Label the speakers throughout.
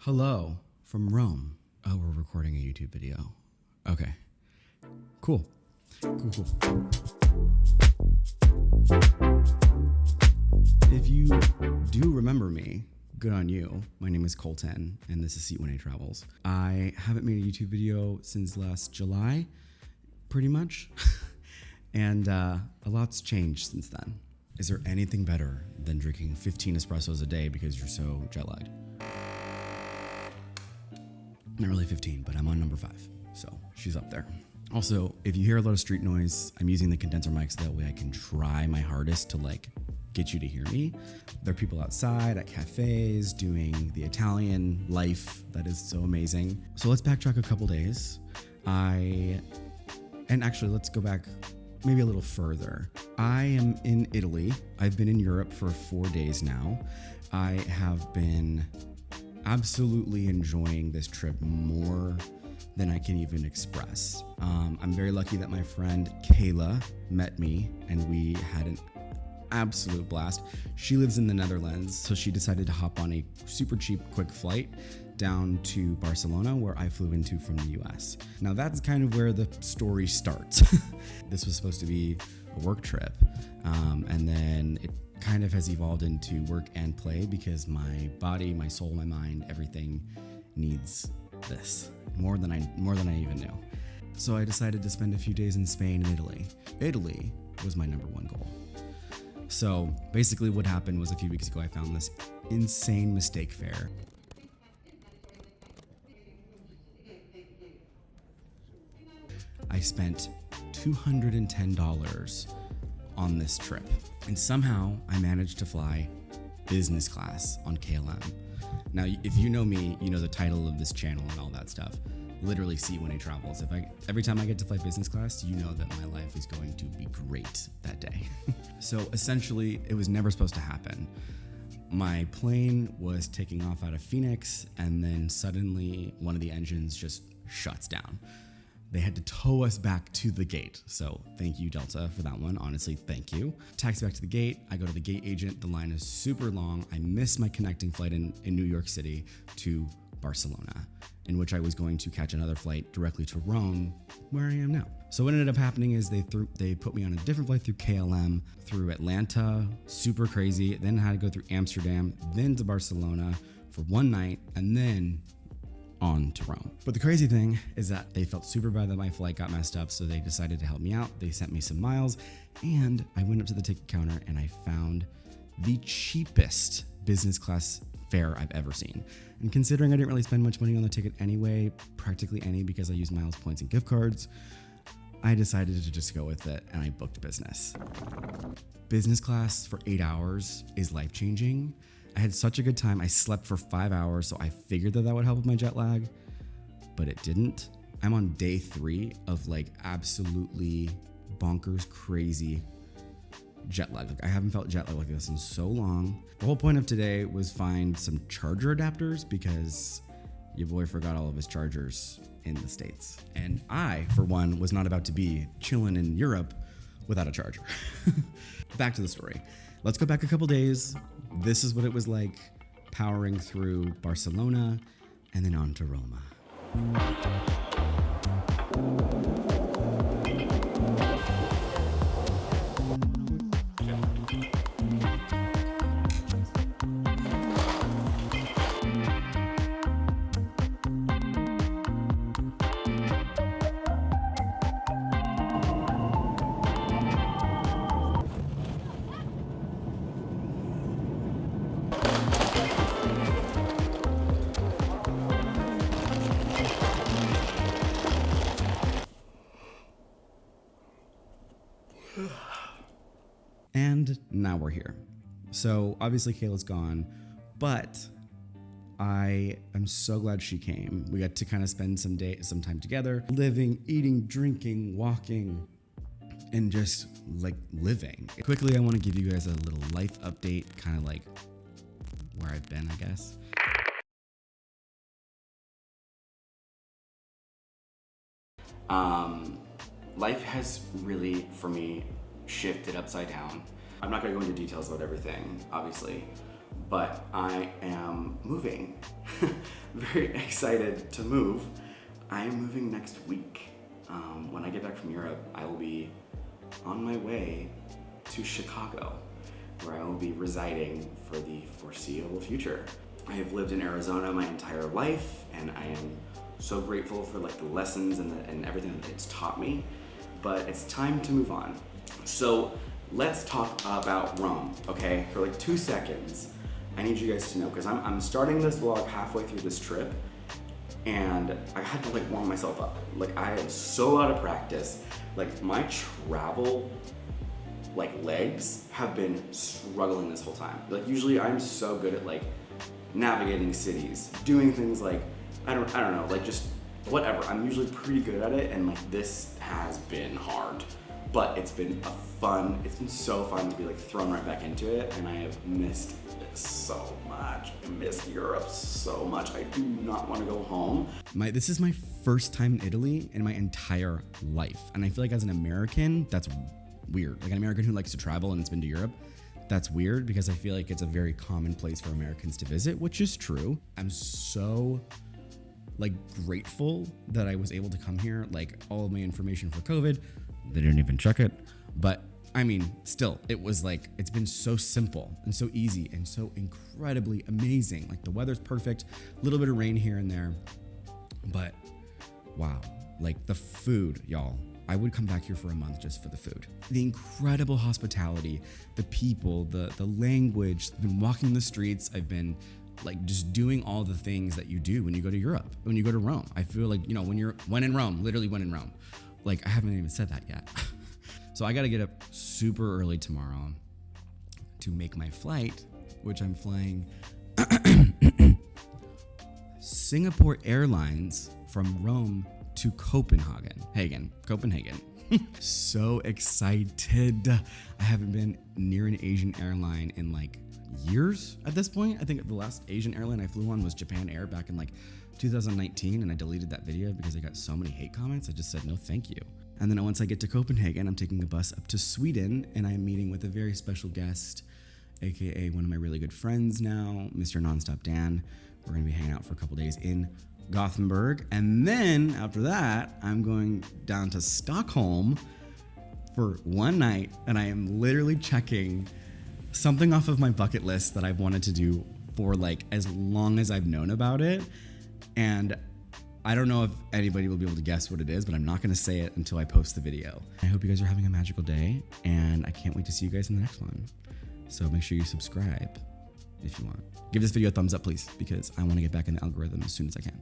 Speaker 1: Hello from Rome. Oh, we're recording a YouTube video. Okay. Cool. If you do remember me, good on you. My name is Colton, and this is Seat 1A Travels. I haven't made a YouTube video since last July, pretty much. And a lot's changed since then. Is there anything better than drinking 15 espressos a day because you're so jet lagged? Not really 15, but I'm on number 5, so she's up there. Also, if you hear a lot of street noise, I'm using the condenser mic so that way I can try my hardest to get you to hear me. There are people outside at cafes doing the Italian life that is so amazing. So let's backtrack a couple days. And actually let's go back maybe a little further. I am in Italy. I've been in Europe for 4 days now. I have been absolutely enjoying this trip more than I can even express. I'm very lucky that my friend Kayla met me and we had an absolute blast. She lives in the Netherlands, so she decided to hop on a super cheap quick flight down to Barcelona, where I flew into from the US. Now that's kind of where the story starts. This was supposed to be a work trip, and then it kind of has evolved into work and play because my body, my soul, my mind, everything needs this more than I even knew. So I decided to spend a few days in Spain and Italy. Italy was my number 1 goal. So basically what happened was a few weeks ago I found this insane mistake fare. I spent $210 on this trip, and somehow I managed to fly business class on KLM. Now, if you know me, you know the title of this channel and all that stuff. Literally Seat 1A Travels. Every time I get to fly business class, you know that my life is going to be great that day. So essentially, it was never supposed to happen. My plane was taking off out of Phoenix, and then suddenly one of the engines just shuts down. They had to tow us back to the gate. So thank you, Delta, for that one. Honestly, thank you. Taxi back to the gate. I go to the gate agent. The line is super long. I miss my connecting flight in New York City to Barcelona, in which I was going to catch another flight directly to Rome, where I am now. So what ended up happening is they put me on a different flight through KLM, through Atlanta, super crazy. Then I had to go through Amsterdam, then to Barcelona for 1 night, and then on to Rome. But the crazy thing is that they felt super bad that my flight got messed up, so they decided to help me out. They sent me some miles, and I went up to the ticket counter and I found the cheapest business class fare I've ever seen. And considering I didn't really spend much money on the ticket anyway, practically any, because I used miles, points, and gift cards, I decided to just go with it, and I booked business. Business class for 8 hours is life-changing. I had such a good time. I slept for 5 hours, so I figured that would help with my jet lag, but it didn't. I'm on day 3 of absolutely bonkers crazy jet lag. I haven't felt jet lag like this in so long. The whole point of today was find some charger adapters because your boy forgot all of his chargers in the States. And I, for one, was not about to be chilling in Europe without a charger. Back to the story. Let's go back a couple days. This is what it was like powering through Barcelona and then on to Roma. And now we're here. So obviously Kayla's gone, but I am so glad she came. We got to kind of spend some time together, living, eating, drinking, walking, and just living. Quickly, I want to give you guys a little life update, kind of where I've been, I guess. Life has really, for me, shifted upside down. I'm not gonna go into details about everything, obviously, but I am moving. Very excited to move. I am moving next week. When I get back from Europe, I will be on my way to Chicago, where I will be residing for the foreseeable future. I have lived in Arizona my entire life, and I am so grateful for like the lessons and everything that it's taught me, but it's time to move on. So let's talk about Rome, okay? For like 2 seconds, I need you guys to know, because I'm starting this vlog halfway through this trip, and I had to like warm myself up. Like I am so out of practice. Like my travel legs have been struggling this whole time. Like usually I'm so good at like navigating cities, doing things like, I don't know, like just whatever. I'm usually pretty good at it, and like this has been hard, but it's been it's been so fun to be like thrown right back into it, and I have missed it so much. I miss Europe so much. I do not want to go home. This is my first time in Italy in my entire life, and I feel like as an American, that's weird. Like an American who likes to travel and has been to Europe, that's weird because I feel like it's a very common place for Americans to visit, which is true. I'm so like grateful that I was able to come here. Like all of my information for COVID, they didn't even check it. But I mean, still, it was like, it's been so simple and so easy and so incredibly amazing. Like the weather's perfect, a little bit of rain here and there, but wow, like the food, y'all. I would come back here for a month just for the food. The incredible hospitality, the people, the language. I've been walking the streets. I've been like just doing all the things that you do when you go to Europe, when you go to Rome. I feel like, you know, when in Rome, literally when in Rome. Like I haven't even said that yet. So I gotta get up super early tomorrow to make my flight, which I'm flying Singapore Airlines from Rome to Copenhagen. So excited. I haven't been near an Asian airline in like years at this point. I think the last Asian airline I flew on was Japan Air back in like 2019, and I deleted that video because I got so many hate comments. I just said no thank you. And then once I get to Copenhagen, I'm taking a bus up to Sweden, and I'm meeting with a very special guest, aka one of my really good friends now, Mr. Nonstop Dan. We're gonna be hanging out for a couple days in Gothenburg, and then after that I'm going down to Stockholm for one night, and I am literally checking something off of my bucket list that I've wanted to do for like as long as I've known about it. And I don't know if anybody will be able to guess what it is, but I'm not going to say it until I post the video. I hope you guys are having a magical day, and I can't wait to see you guys in the next one. So make sure you subscribe if you want. Give this video a thumbs up, please, because I want to get back in the algorithm as soon as I can.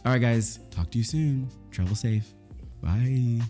Speaker 1: All right, guys. Talk to you soon. Travel safe. Bye.